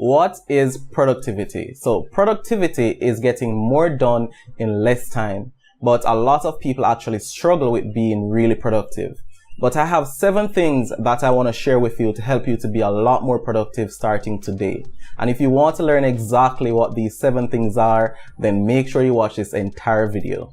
What is productivity? So productivity is getting more done in less time, but a lot of people actually struggle with being really productive. But I have 7 things that I want to share with you to help you to be a lot more productive starting today. And if you want to learn exactly what these 7 things are, then make sure you watch this entire video.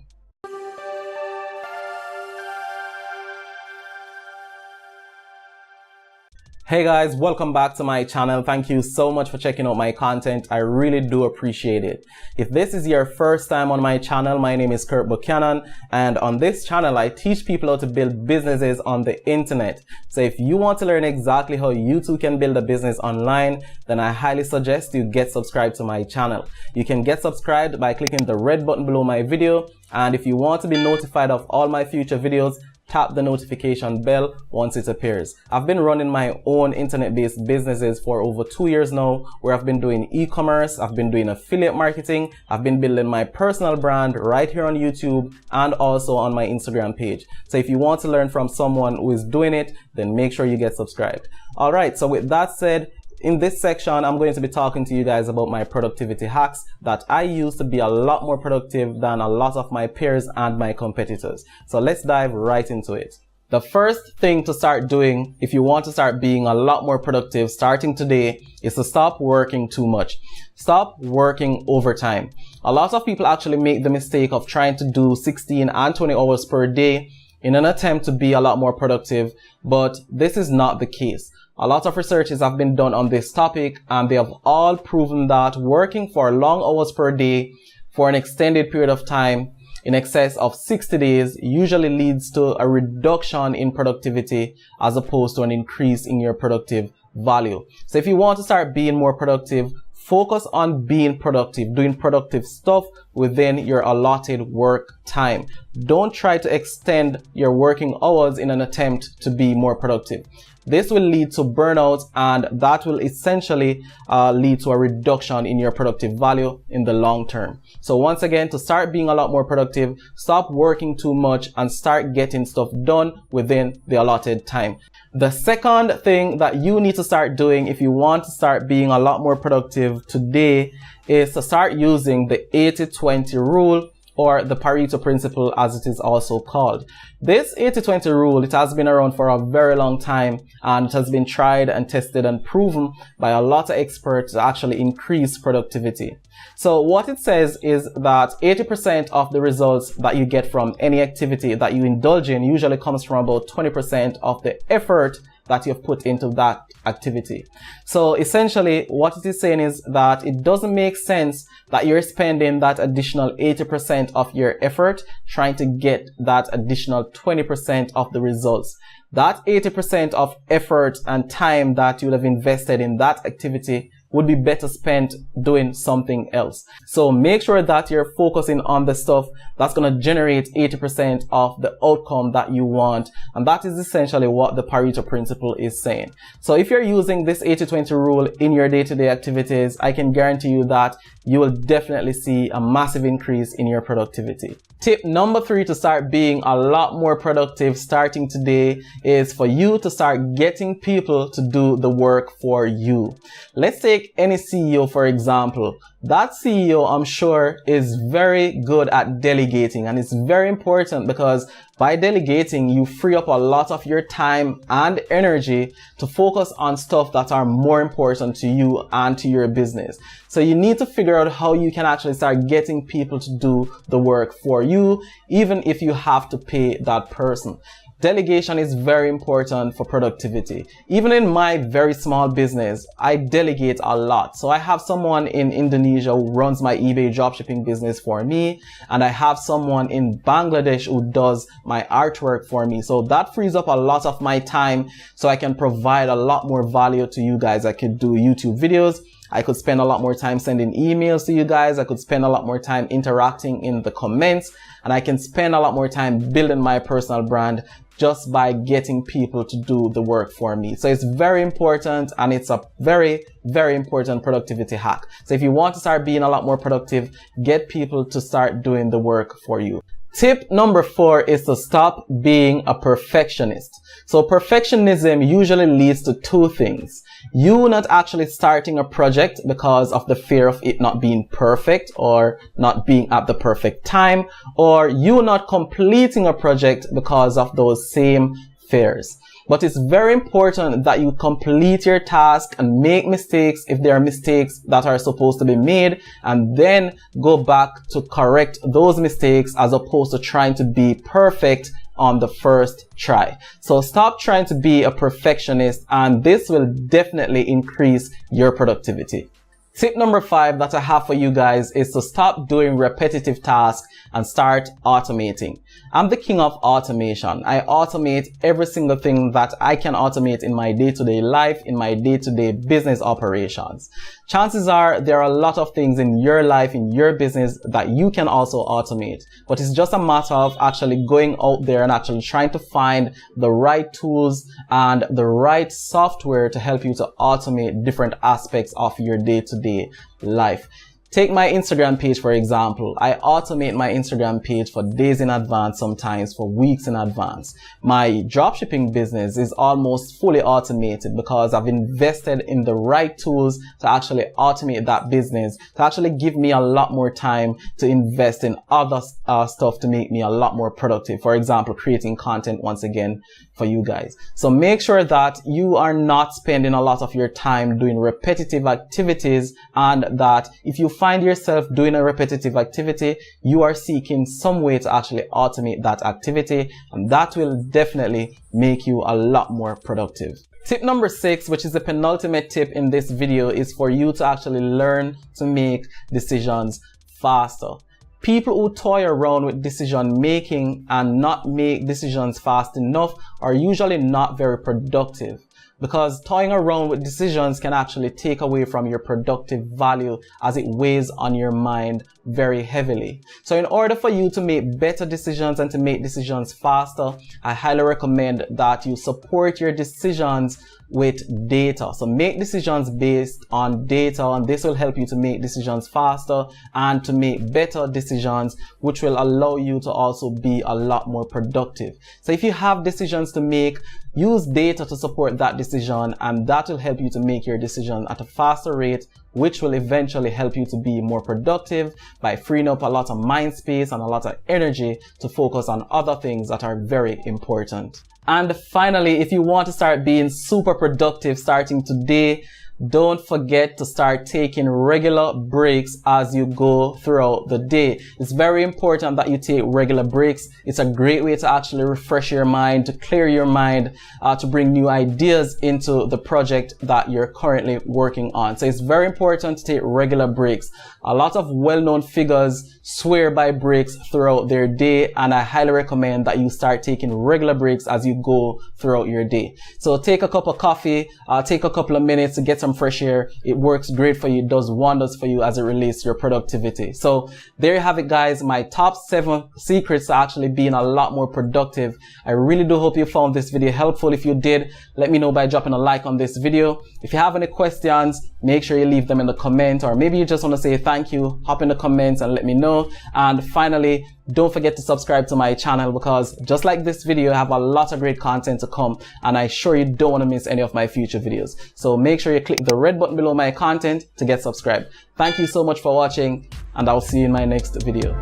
Hey guys, welcome back to my channel. Thank you so much for checking out my content. I really do appreciate it. If this is your first time on my channel, my name is Kirk Buchanan, and on this channel I teach people how to build businesses on the internet. So if you want to learn exactly how you too can build a business online, then I highly suggest you get subscribed to my channel. You can get subscribed by clicking the red button below my video, and if you want to be notified of all my future videos, tap the notification bell once it appears. I've been running my own internet-based businesses for over 2 years now, where I've been doing e-commerce, I've been doing affiliate marketing, I've been building my personal brand right here on YouTube and also on my Instagram page. So if you want to learn from someone who is doing it, then make sure you get subscribed. Alright, so with that said, in this section, I'm going to be talking to you guys about my productivity hacks that I use to be a lot more productive than a lot of my peers and my competitors. So let's dive right into it. The first thing to start doing if you want to start being a lot more productive starting today is to stop working too much. Stop working overtime. A lot of people actually make the mistake of trying to do 16 and 20 hours per day in an attempt to be a lot more productive, but this is not the case. A lot of researches have been done on this topic, and they have all proven that working for long hours per day for an extended period of time in excess of 60 days usually leads to a reduction in productivity as opposed to an increase in your productive value. So if you want to start being more productive, focus on being productive, doing productive stuff within your allotted work time. Don't try to extend your working hours in an attempt to be more productive. This will lead to burnout, and that will essentially lead to a reduction in your productive value in the long term. So once again, to start being a lot more productive, stop working too much and start getting stuff done within the allotted time. The second thing that you need to start doing if you want to start being a lot more productive today is to start using the 80-20 rule, or the Pareto principle as it is also called. This 80-20 rule, it has been around for a very long time, and it has been tried and tested and proven by a lot of experts to actually increase productivity. So what it says is that 80% of the results that you get from any activity that you indulge in usually comes from about 20% of the effort that you've put into that activity. So essentially what it is saying is that it doesn't make sense that you're spending that additional 80% of your effort trying to get that additional 20% of the results. That 80% of effort and time that you would have invested in that activity would be better spent doing something else. So make sure that you're focusing on the stuff that's going to generate 80% of the outcome that you want. And that is essentially what the Pareto principle is saying. So if you're using this 80-20 rule in your day-to-day activities, I can guarantee you that you will definitely see a massive increase in your productivity. Tip number 3 to start being a lot more productive starting today is for you to start getting people to do the work for you. Let's take any CEO for example. That CEO, I'm sure, is very good at delegating, and it's very important because by delegating you free up a lot of your time and energy to focus on stuff that are more important to you and to your business. So you need to figure out how you can actually start getting people to do the work for you, even if you have to pay that person. Delegation is very important for productivity. Even in my very small business, I delegate a lot. So I have someone in Indonesia who runs my eBay dropshipping business for me, and I have someone in Bangladesh who does my artwork for me. So that frees up a lot of my time so I can provide a lot more value to you guys. I could do YouTube videos. I could spend a lot more time sending emails to you guys. I could spend a lot more time interacting in the comments, and I can spend a lot more time building my personal brand just by getting people to do the work for me. So it's very important, and it's a very, very important productivity hack. So if you want to start being a lot more productive, get people to start doing the work for you. Tip number 4 is to stop being a perfectionist. So perfectionism usually leads to two things. You not actually starting a project because of the fear of it not being perfect or not being at the perfect time, or you not completing a project because of those same fears. But it's very important that you complete your task and make mistakes if there are mistakes that are supposed to be made, and then go back to correct those mistakes as opposed to trying to be perfect on the first try. So stop trying to be a perfectionist, and this will definitely increase your productivity. Tip number 5 that I have for you guys is to stop doing repetitive tasks and start automating. I'm the king of automation. I automate every single thing that I can automate in my day-to-day life, in my day-to-day business operations. Chances are there are a lot of things in your life, in your business that you can also automate, but it's just a matter of actually going out there and actually trying to find the right tools and the right software to help you to automate different aspects of your day-to-day life. Take my Instagram page, for example. I automate my Instagram page for days in advance, sometimes for weeks in advance. My dropshipping business is almost fully automated because I've invested in the right tools to actually automate that business, to actually give me a lot more time to invest in other stuff to make me a lot more productive. For example, creating content once again for you guys. So make sure that you are not spending a lot of your time doing repetitive activities, and that if you find yourself doing a repetitive activity, you are seeking some way to actually automate that activity, and that will definitely make you a lot more productive. Tip number 6, which is the penultimate tip in this video, is for you to actually learn to make decisions faster. People who toy around with decision making and not make decisions fast enough are usually not very productive, because toying around with decisions can actually take away from your productive value as it weighs on your mind very heavily. So in order for you to make better decisions and to make decisions faster, I highly recommend that you support your decisions with data. So make decisions based on data, and this will help you to make decisions faster and to make better decisions, which will allow you to also be a lot more productive. So if you have decisions to make, use data to support that decision, and that will help you to make your decision at a faster rate, which will eventually help you to be more productive by freeing up a lot of mind space and a lot of energy to focus on other things that are very important. And finally, if you want to start being super productive starting today, don't forget to start taking regular breaks as you go throughout the day. It's very important that you take regular breaks. It's a great way to actually refresh your mind, to clear your mind, to bring new ideas into the project that you're currently working on. So it's very important to take regular breaks. A lot of well-known figures swear by breaks throughout their day, and I highly recommend that you start taking regular breaks as you go throughout your day. So take a cup of coffee, take a couple of minutes to get some fresh air. It works great for you. It does wonders for you as it relates to your productivity. So there you have it, guys. My top 7 secrets to actually being a lot more productive. I really do hope you found this video helpful. If you did, let me know by dropping a like on this video. If you have any questions, make sure you leave them in the comment, or maybe you just want to say thank you, hop in the comments and let me know. And finally, don't forget to subscribe to my channel, because just like this video, I have a lot of great content to come, and I assure you don't want to miss any of my future videos. So make sure you click the red button below my content to get subscribed. Thank you so much for watching, and I'll see you in my next video.